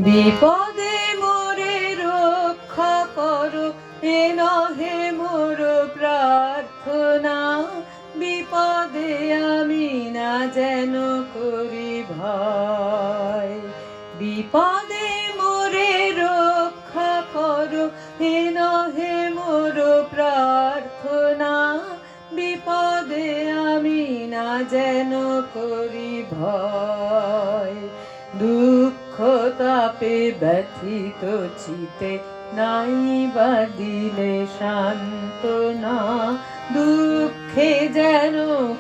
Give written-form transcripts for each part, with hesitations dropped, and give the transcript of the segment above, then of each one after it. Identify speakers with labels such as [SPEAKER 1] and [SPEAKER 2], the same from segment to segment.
[SPEAKER 1] বিপদে মোরে রক্ষা করো, এ নহে মোর প্রার্থনা। বিপদে আমি না যেন করি ভয়। বিপদে মোরে রক্ষা করো, এ নহে মোর প্রার্থনা। বিপদে আমি না যেন করি ভয়। দুঃখ তাপে ব্যথিত চিতে নাই বা দিলে সান্ত্বনা। দুঃখে যেন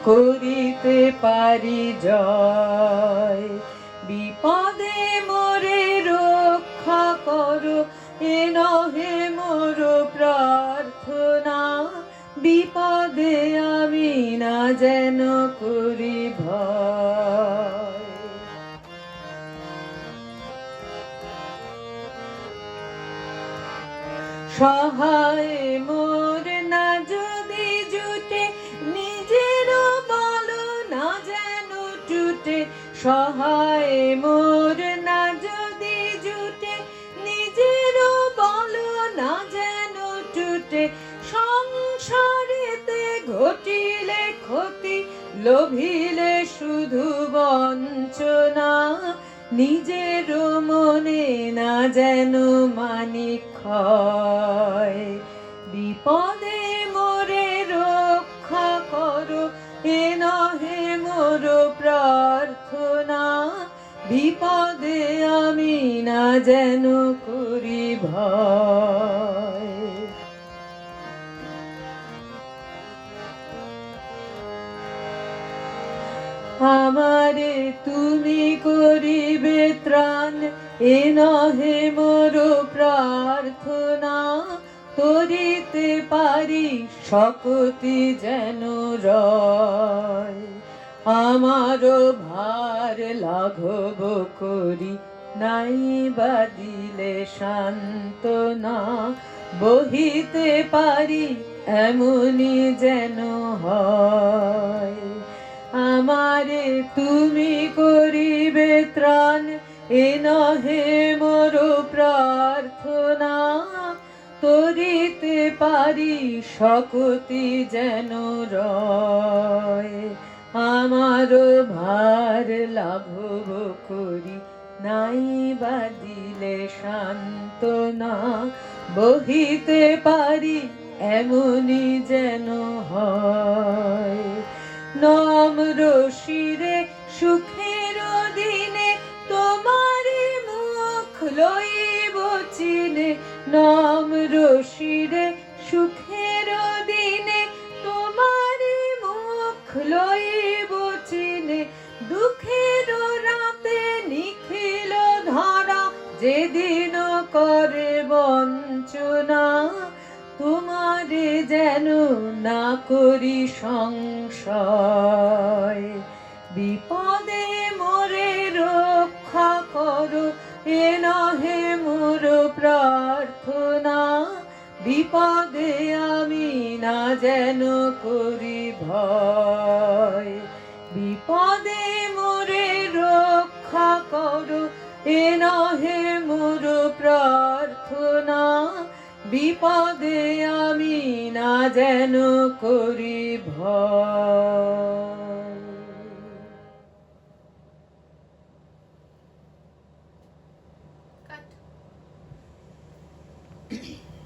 [SPEAKER 1] করিতে পারি জয়। বিপদে মোরে রক্ষা করো, এ নহে মোর প্রার্থনা। বিপদে আমি না যেন করি ভয়। সহায় মোর না যদি জুটে, নিজের বল না যেন টুটে। সহায় মোর না যদি জুটে, নিজের বল না যেন টুটে। সংসারেতে ঘটিলে ক্ষতি, লোভিলে শুধু বঞ্চনা। নিজের মনে না যেন মানি ক্ষয়। বিপদে মোরে রক্ষা করো, এ নহে মোর প্রার্থনা। বিপদে আমি না যেন করি ভয়। আমারে তুমি করিবে ত্রাণ, এ নহে মোর প্রার্থনা। তরিতে পারি শক্তি যেন রয়। আমার ভার লাঘব করি, নাই বা দিলে সান্ত্বনা। বহিতে পারি এমনি যেন হয়। আমারে তুমি করিবে ত্রাণ, এ নহে মোর প্রার্থনা। তরিতে পারি শক্তি যেন রয়। আমার ভার লাঘব করি, নাই বা দিলে সান্ত্বনা। বহিতে পারি এমনি যেন হয়। নম্র শিরে সুখের দিনে, তোমারে মুখ লইব চিনে। নম্র শিরে সুখের দিনে, তোমারে মুখ লইব চিনে। দুঃখের রাতে নিখিল ধরা, যেদিন করে বঞ্চনা। তোমারে যেন না করি সংশয়। বিপদে মোরে রক্ষা করো, এ নহে মোর প্রার্থনা। বিপদে আমি না যেন করি ভয়। বিপদে মোরে রক্ষা করো, এ নহে মোর প্রার্থনা। বিপদে আমি না যেন করি ভয়।